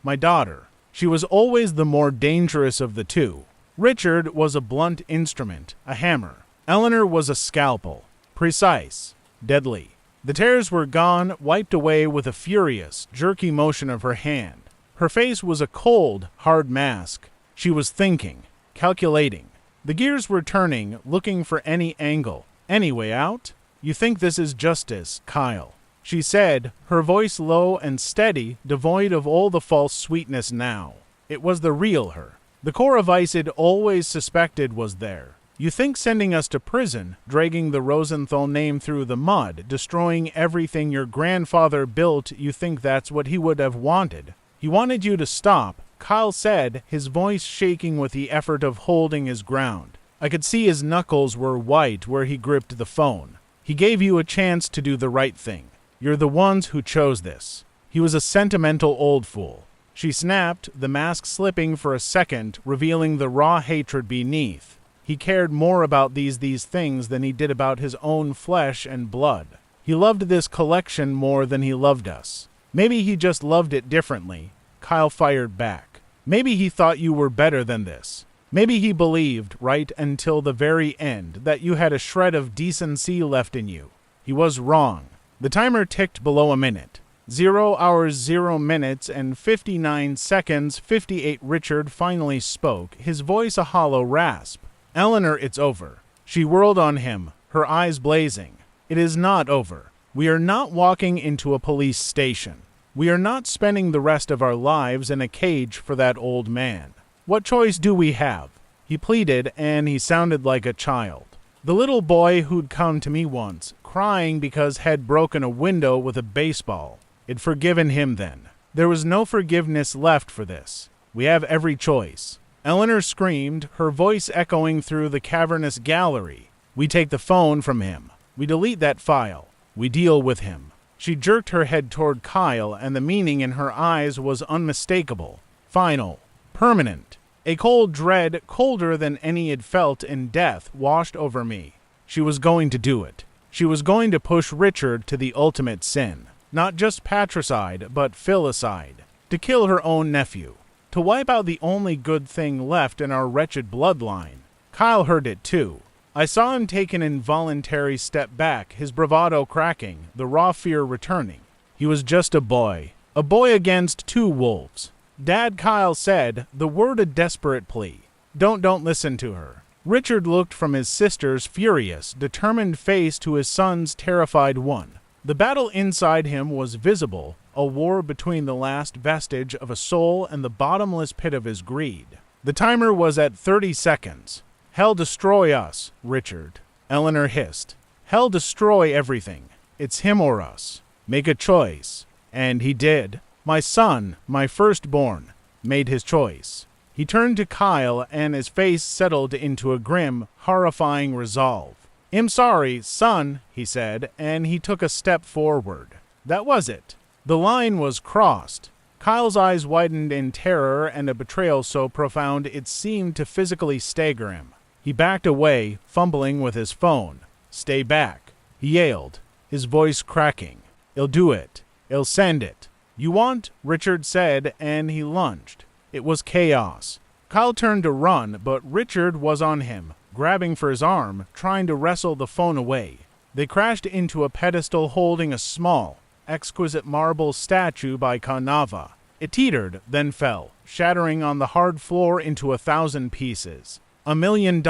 my daughter, she was always the more dangerous of the two. Richard was a blunt instrument, a hammer. Eleanor was a scalpel, precise, deadly. The tears were gone, wiped away with a furious, jerky motion of her hand. Her face was a cold, hard mask. She was thinking, calculating. The gears were turning, looking for any angle, any way out. You think this is justice, Kyle, she said, her voice low and steady, devoid of all the false sweetness now. It was the real her. The core of ice I'd always suspected was there. You think sending us to prison, dragging the Rosenthal name through the mud, destroying everything your grandfather built, you think that's what he would have wanted? He wanted you to stop, Kyle said, his voice shaking with the effort of holding his ground. I could see his knuckles were white where he gripped the phone. He gave you a chance to do the right thing. You're the ones who chose this. He was a sentimental old fool. She snapped, the mask slipping for a second, revealing the raw hatred beneath. He cared more about these things than he did about his own flesh and blood. He loved this collection more than he loved us. Maybe he just loved it differently. Kyle fired back. Maybe he thought you were better than this. Maybe he believed, right until the very end, that you had a shred of decency left in you. He was wrong. The timer ticked below a minute. 0 hours 0 minutes and 59 seconds 58. Richard finally spoke, his voice a hollow rasp. Eleanor, it's over. She whirled on him, her eyes blazing. It is not over. We are not walking into a police station. We are not spending the rest of our lives in a cage for that old man. What choice do we have? He pleaded, and he sounded like a child. The little boy who'd come to me once, crying because had broken a window with a baseball. I'd forgiven him then. There was no forgiveness left for this. We have every choice. Eleanor screamed, her voice echoing through the cavernous gallery. We take the phone from him. We delete that file. We deal with him. She jerked her head toward Kyle, and the meaning in her eyes was unmistakable. Final. Permanent. A cold dread, colder than any had felt in death, washed over me. She was going to do it. She was going to push Richard to the ultimate sin. Not just patricide, but filicide. To kill her own nephew. To wipe out the only good thing left in our wretched bloodline. Kyle heard it too. I saw him take an involuntary step back, his bravado cracking, the raw fear returning. He was just a boy against 2 wolves. Dad, Kyle said, the word a desperate plea. Don't listen to her. Richard looked from his sister's furious, determined face to his son's terrified one. The battle inside him was visible, a war between the last vestige of a soul and the bottomless pit of his greed. The timer was at 30 seconds. Hell destroy us, Richard. Eleanor hissed. Hell destroy everything. It's him or us. Make a choice. And he did. My son, my firstborn, made his choice. He turned to Kyle and his face settled into a grim, horrifying resolve. I'm sorry, son, he said, and he took a step forward. That was it. The line was crossed. Kyle's eyes widened in terror and a betrayal so profound it seemed to physically stagger him. He backed away, fumbling with his phone. Stay back, he yelled, his voice cracking. I'll do it. "I'll send it." "You want?" Richard said, and he lunged. It was chaos. Kyle turned to run, but Richard was on him, grabbing for his arm, trying to wrestle the phone away. They crashed into a pedestal holding a small, exquisite marble statue by Kanava. It teetered, then fell, shattering on the hard floor into 1,000 pieces. $1 million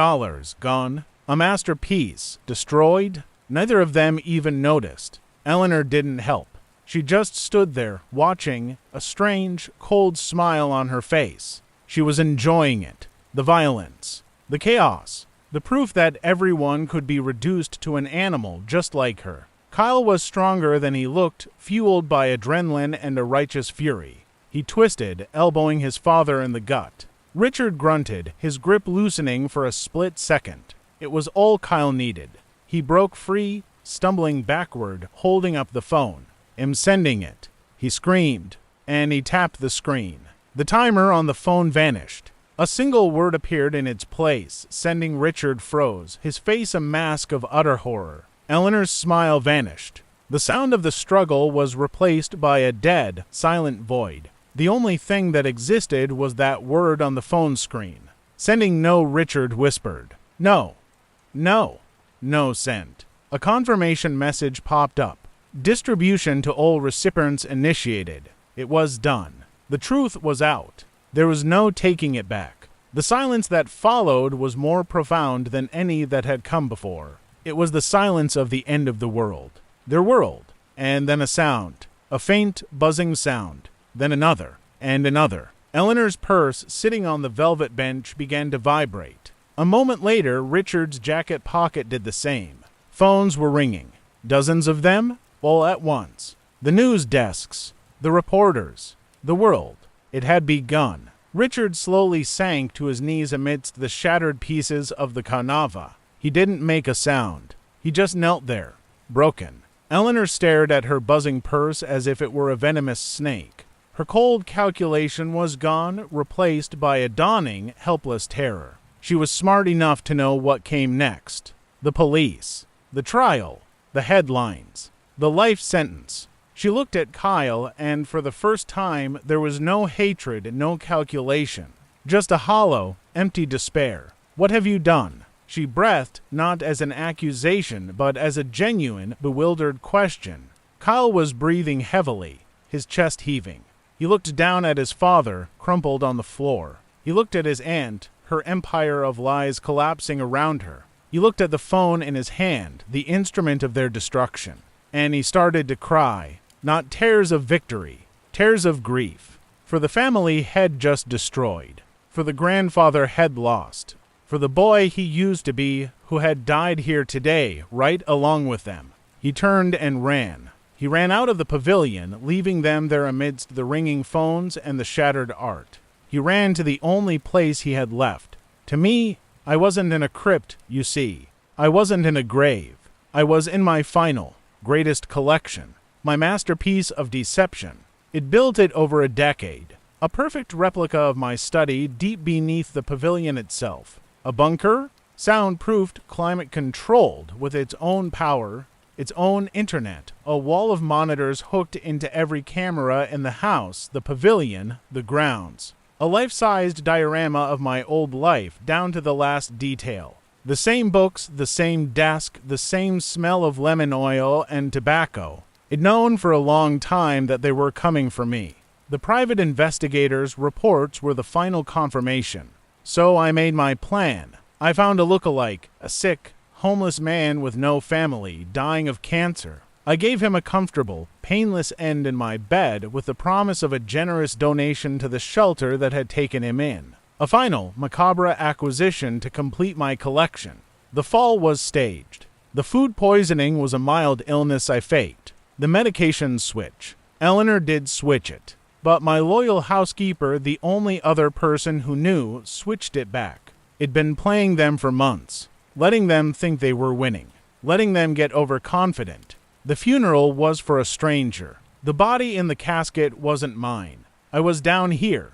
gone. A masterpiece destroyed. Neither of them even noticed. Eleanor didn't help. She just stood there, watching, a strange, cold smile on her face. She was enjoying it. The violence. The chaos. The proof that everyone could be reduced to an animal just like her. Kyle was stronger than he looked, fueled by adrenaline and a righteous fury. He twisted, elbowing his father in the gut. Richard grunted, his grip loosening for a split second. It was all Kyle needed. He broke free, stumbling backward, holding up the phone. "I'm sending it," he screamed, and he tapped the screen. The timer on the phone vanished. A single word appeared in its place, sending Richard froze, his face a mask of utter horror. Eleanor's smile vanished. The sound of the struggle was replaced by a dead, silent void. The only thing that existed was that word on the phone screen. "Sending no," Richard whispered. "No. No. No sent." A confirmation message popped up. Distribution to all recipients initiated. It was done. The truth was out. There was no taking it back. The silence that followed was more profound than any that had come before. It was the silence of the end of the world. Their world. And then a sound. A faint, buzzing sound. Then another. And another. Eleanor's purse, sitting on the velvet bench, began to vibrate. A moment later, Richard's jacket pocket did the same. Phones were ringing. Dozens of them, all at once. The news desks. The reporters. The world. It had begun. Richard slowly sank to his knees amidst the shattered pieces of the Kanava. He didn't make a sound. He just knelt there, broken. Eleanor stared at her buzzing purse as if it were a venomous snake. Her cold calculation was gone, replaced by a dawning, helpless terror. She was smart enough to know what came next. The police. The trial. The headlines. The life sentence. She looked at Kyle, and for the first time, there was no hatred, no calculation. Just a hollow, empty despair. "What have you done?" She breathed, not as an accusation, but as a genuine, bewildered question. Kyle was breathing heavily, his chest heaving. He looked down at his father, crumpled on the floor. He looked at his aunt, her empire of lies collapsing around her. He looked at the phone in his hand, the instrument of their destruction. And he started to cry. Not tears of victory, tears of grief. For the family had just destroyed. For the grandfather had lost. For the boy he used to be, who had died here today, right along with them. He turned and ran. He ran out of the pavilion, leaving them there amidst the ringing phones and the shattered art. He ran to the only place he had left. To me, I wasn't in a crypt, you see. I wasn't in a grave. I was in my final, greatest collection. My masterpiece of deception. It built it over a decade. A perfect replica of my study deep beneath the pavilion itself. A bunker, soundproofed, climate-controlled, with its own power, its own internet, a wall of monitors hooked into every camera in the house, the pavilion, the grounds. A life-sized diorama of my old life, down to the last detail. The same books, the same desk, the same smell of lemon oil and tobacco. I'd known for a long time that they were coming for me. The private investigators' reports were the final confirmation. So I made my plan. I found a look-alike, a sick, homeless man with no family, dying of cancer. I gave him a comfortable, painless end in my bed with the promise of a generous donation to the shelter that had taken him in. A final, macabre acquisition to complete my collection. The fall was staged. The food poisoning was a mild illness I faked. The medication switch. Eleanor did switch it. But my loyal housekeeper, the only other person who knew, switched it back. It'd been playing them for months, letting them think they were winning, letting them get overconfident. The funeral was for a stranger. The body in the casket wasn't mine. I was down here,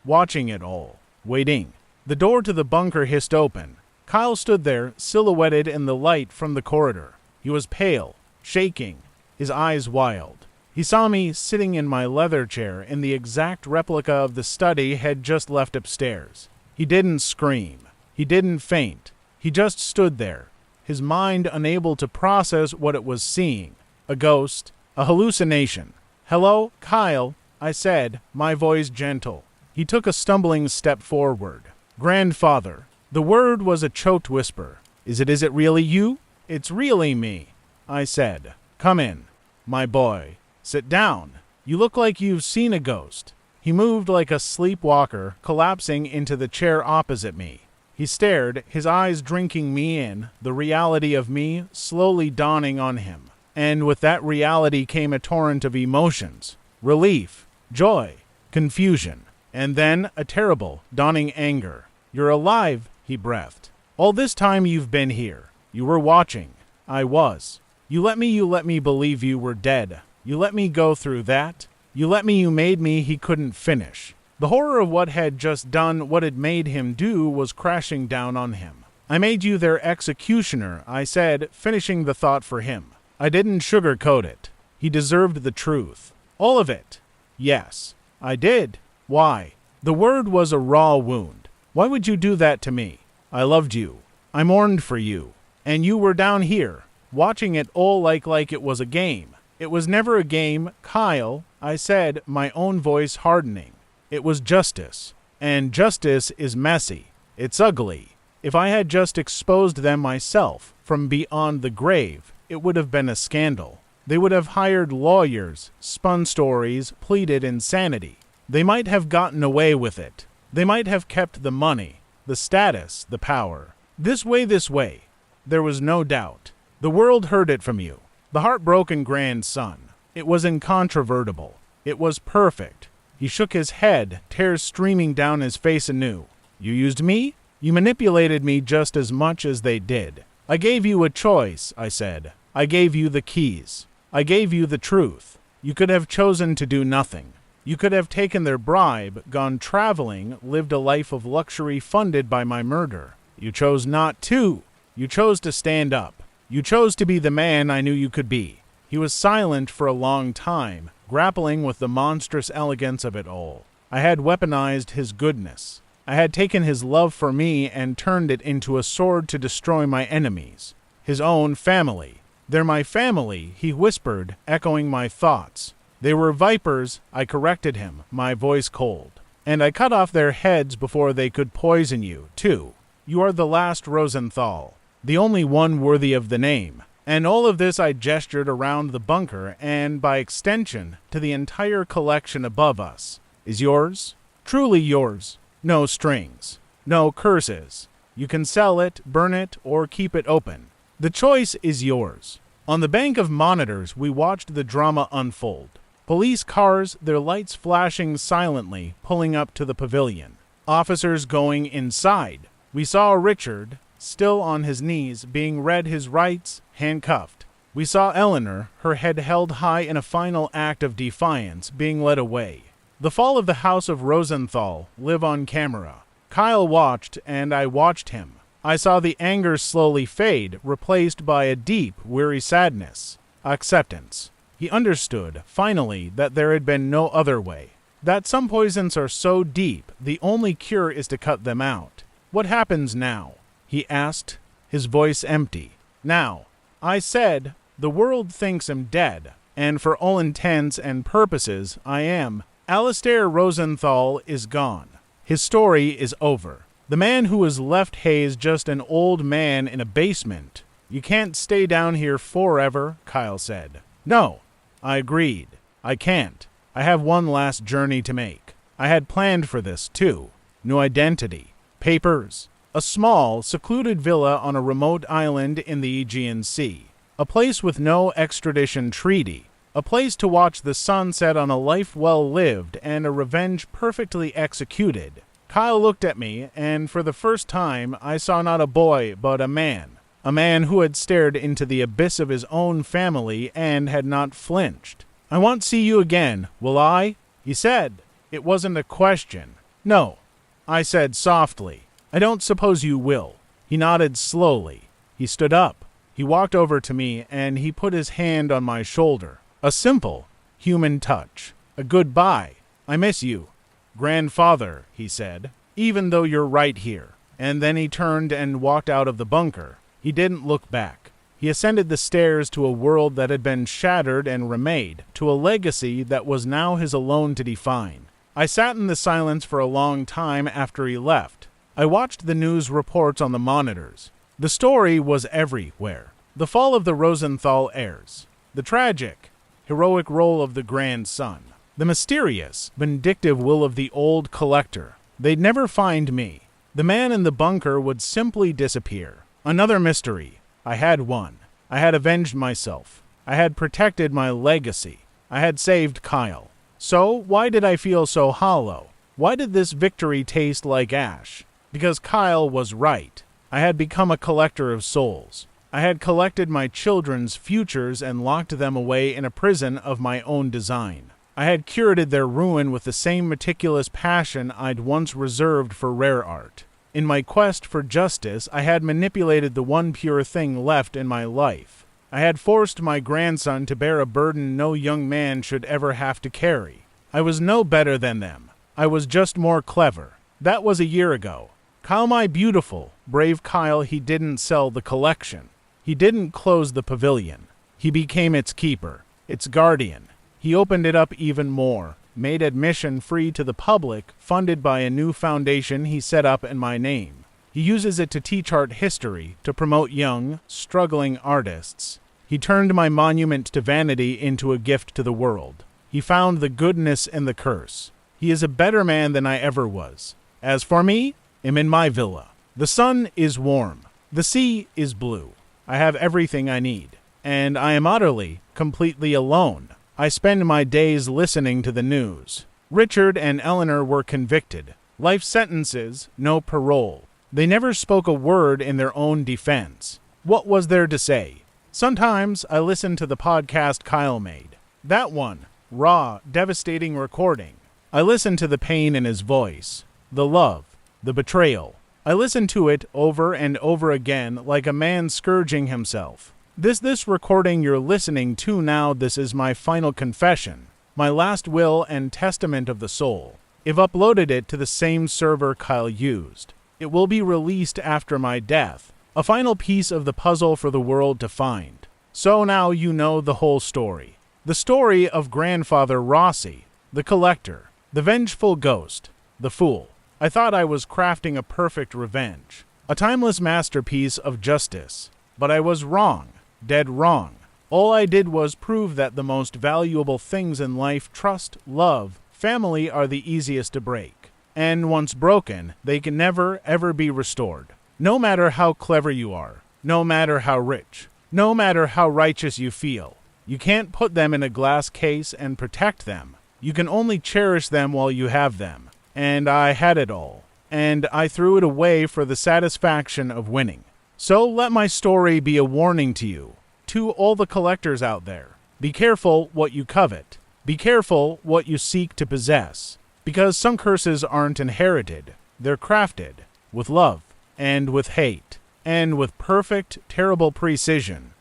watching it all, waiting. The door to the bunker hissed open. Kyle stood there, silhouetted in the light from the corridor. He was pale, shaking, his eyes wild. He saw me sitting in my leather chair in the exact replica of the study had just left upstairs. He didn't scream. He didn't faint. He just stood there, his mind unable to process what it was seeing. A ghost, a hallucination. "Hello, Kyle," I said, my voice gentle. He took a stumbling step forward. "Grandfather." The word was a choked whisper. Is it really you?" "It's really me," I said. "Come in, my boy. Sit down. You look like you've seen a ghost." He moved like a sleepwalker, collapsing into the chair opposite me. He stared, his eyes drinking me in, the reality of me slowly dawning on him. And with that reality came a torrent of emotions. Relief, joy, confusion, and then a terrible, dawning anger. "You're alive," he breathed. "All this time you've been here. You were watching." I was. You let me believe you were dead. You let me go through that. You made me he couldn't finish." The horror of what had just done what it made him do was crashing down on him. "I made you their executioner," I said, finishing the thought for him. I didn't sugarcoat it. He deserved the truth. All of it. Yes, I did. Why? The word was a raw wound. Why would you do that to me? I loved you. I mourned for you. And you were down here, watching it all like it was a game. "It was never a game, Kyle," I said, my own voice hardening. "It was justice. And justice is messy. It's ugly. If I had just exposed them myself from beyond the grave, it would have been a scandal. They would have hired lawyers, spun stories, pleaded insanity. They might have gotten away with it. They might have kept the money, the status, the power. This way. There was no doubt. The world heard it from you. The heartbroken grandson. It was incontrovertible. It was perfect." He shook his head, tears streaming down his face anew. "You used me? You manipulated me just as much as they did. I gave you a choice," I said. "I gave you the keys. I gave you the truth. You could have chosen to do nothing. You could have taken their bribe, gone traveling, lived a life of luxury funded by my murder. You chose not to. You chose to stand up. You chose to be the man I knew you could be." He was silent for a long time, grappling with the monstrous elegance of it all. I had weaponized his goodness. I had taken his love for me and turned it into a sword to destroy my enemies. His own family. "They're my family," he whispered, echoing my thoughts. "They were vipers," I corrected him, my voice cold. "And I cut off their heads before they could poison you, too. You are the last Rosenthal, the only one worthy of the name." And all of this I gestured around the bunker and, by extension, to the entire collection above us. "Is yours? Truly yours. No strings. No curses. You can sell it, burn it, or keep it open. The choice is yours." On the bank of monitors, we watched the drama unfold. Police cars, their lights flashing silently, pulling up to the pavilion. Officers going inside. We saw Richard, still on his knees, being read his rights, handcuffed. We saw Eleanor, her head held high in a final act of defiance, being led away. The fall of the House of Rosenthal, live on camera. Kyle watched, and I watched him. I saw the anger slowly fade, replaced by a deep, weary sadness. Acceptance. He understood, finally, that there had been no other way. That some poisons are so deep, the only cure is to cut them out. "What happens now?" he asked, his voice empty. "Now," I said, "the world thinks I'm dead, and for all intents and purposes, I am. Alistair Rosenthal is gone. His story is over. The man who was left Hayes just an old man in a basement. You can't stay down here forever," Kyle said. "No," I agreed. "I can't. I have one last journey to make. I had planned for this, too. New identity. Papers. A small, secluded villa on a remote island in the Aegean Sea. A place with no extradition treaty. A place to watch the sun set on a life well lived and a revenge perfectly executed." Kyle looked at me, and for the first time I saw not a boy, but a man. A man who had stared into the abyss of his own family and had not flinched. "I won't see you again, will I?" he said. It wasn't a question. "No," I said softly. "I don't suppose you will." He nodded slowly. He stood up. He walked over to me, and he put his hand on my shoulder. A simple, human touch, a goodbye. I miss you, grandfather, he said, even though you're right here. And then he turned and walked out of the bunker. He didn't look back. He ascended the stairs to a world that had been shattered and remade, to a legacy that was now his alone to define. I sat in the silence for a long time after he left. I watched the news reports on the monitors. The story was everywhere. The fall of the Rosenthal heirs. The tragic, heroic role of the grandson. The mysterious, vindictive will of the old collector. They'd never find me. The man in the bunker would simply disappear. Another mystery. I had won. I had avenged myself. I had protected my legacy. I had saved Kyle. So, why did I feel so hollow? Why did this victory taste like ash? Because Kyle was right. I had become a collector of souls. I had collected my children's futures and locked them away in a prison of my own design. I had curated their ruin with the same meticulous passion I'd once reserved for rare art. In my quest for justice, I had manipulated the one pure thing left in my life. I had forced my grandson to bear a burden no young man should ever have to carry. I was no better than them. I was just more clever. That was a year ago. Kyle, my beautiful, brave Kyle, he didn't sell the collection. He didn't close the pavilion. He became its keeper, its guardian. He opened it up even more, made admission free to the public, funded by a new foundation he set up in my name. He uses it to teach art history, to promote young, struggling artists. He turned my monument to vanity into a gift to the world. He found the goodness in the curse. He is a better man than I ever was. As for me, I'm in my villa. The sun is warm. The sea is blue. I have everything I need. And I am utterly, completely alone. I spend my days listening to the news. Richard and Eleanor were convicted. Life sentences, no parole. They never spoke a word in their own defense. What was there to say? Sometimes I listen to the podcast Kyle made. That one, raw, devastating recording. I listen to the pain in his voice, the love, the betrayal. I listen to it over and over again like a man scourging himself. This recording you're listening to now, this is my final confession, my last will and testament of the soul. I've uploaded it to the same server Kyle used. It will be released after my death, a final piece of the puzzle for the world to find. So now you know the whole story. The story of grandfather Rossy, the collector, the vengeful ghost, the fool. I thought I was crafting a perfect revenge, a timeless masterpiece of justice, but I was wrong. Dead wrong. All I did was prove that the most valuable things in life, trust, love, family, are the easiest to break. And once broken, they can never, ever be restored. No matter how clever you are, no matter how rich, no matter how righteous you feel, you can't put them in a glass case and protect them. You can only cherish them while you have them. And I had it all. And I threw it away for the satisfaction of winning. So let my story be a warning to you, to all the collectors out there. Be careful what you covet. Be careful what you seek to possess. Because some curses aren't inherited. They're crafted with love and with hate and with perfect, terrible precision.